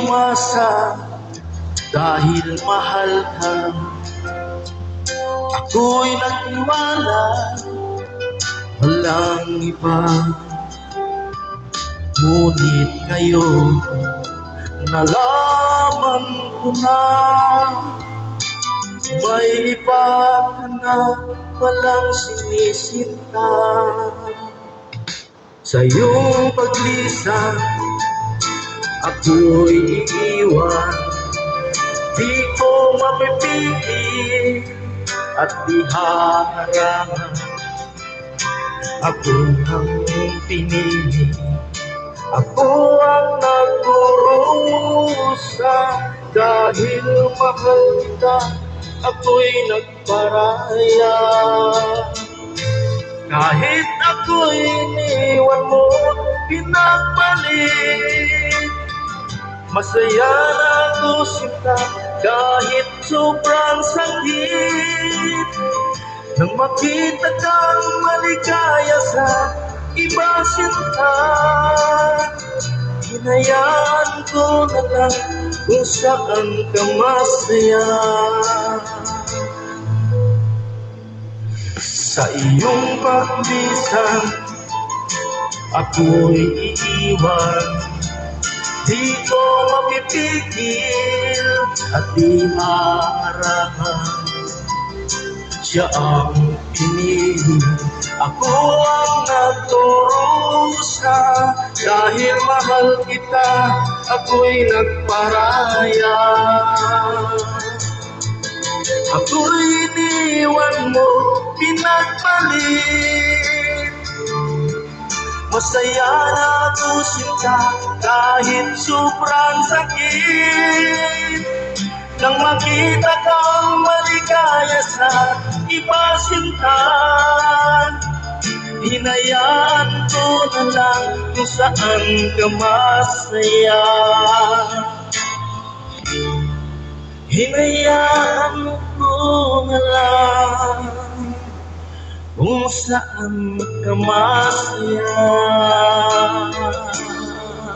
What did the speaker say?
umasa dahil mahal ka. Ako'y nagtiwala, walang iba. Ngunit ngayon, nalaman ko na may iba ka na palang sinisinta. Sa iyong paglisan, ako'y iiwan. Di ko mapipigil at di haharangan. Ako ang pinili, ako ang nagdurusa. Dahil mahal kita, ako'y nagparaya. Kahit ako'y iniwan mo, pinagpalit, masaya na ako sinta. Kahit sobrang sakit, nang makita kang maligaya sa iba sinta, hinayaan ko na lang kung saan ka masaya. Sa iyong paglisan, ako'y iiwan. Di ko mapipigil at di haharangan. Siya ang pinili, ako ang nagdurusa. Dahil mahal kita, ako'y nagparaya. Ako'y iniwan mo, pinagpalit, masaya na ako sinta. Kahit sobrang sakit, nang makita kang maligaya sa iba sinta, hinayaan ko na lang kung saan ka masaya. Hinayaan ko na lang kung saan ka masaya.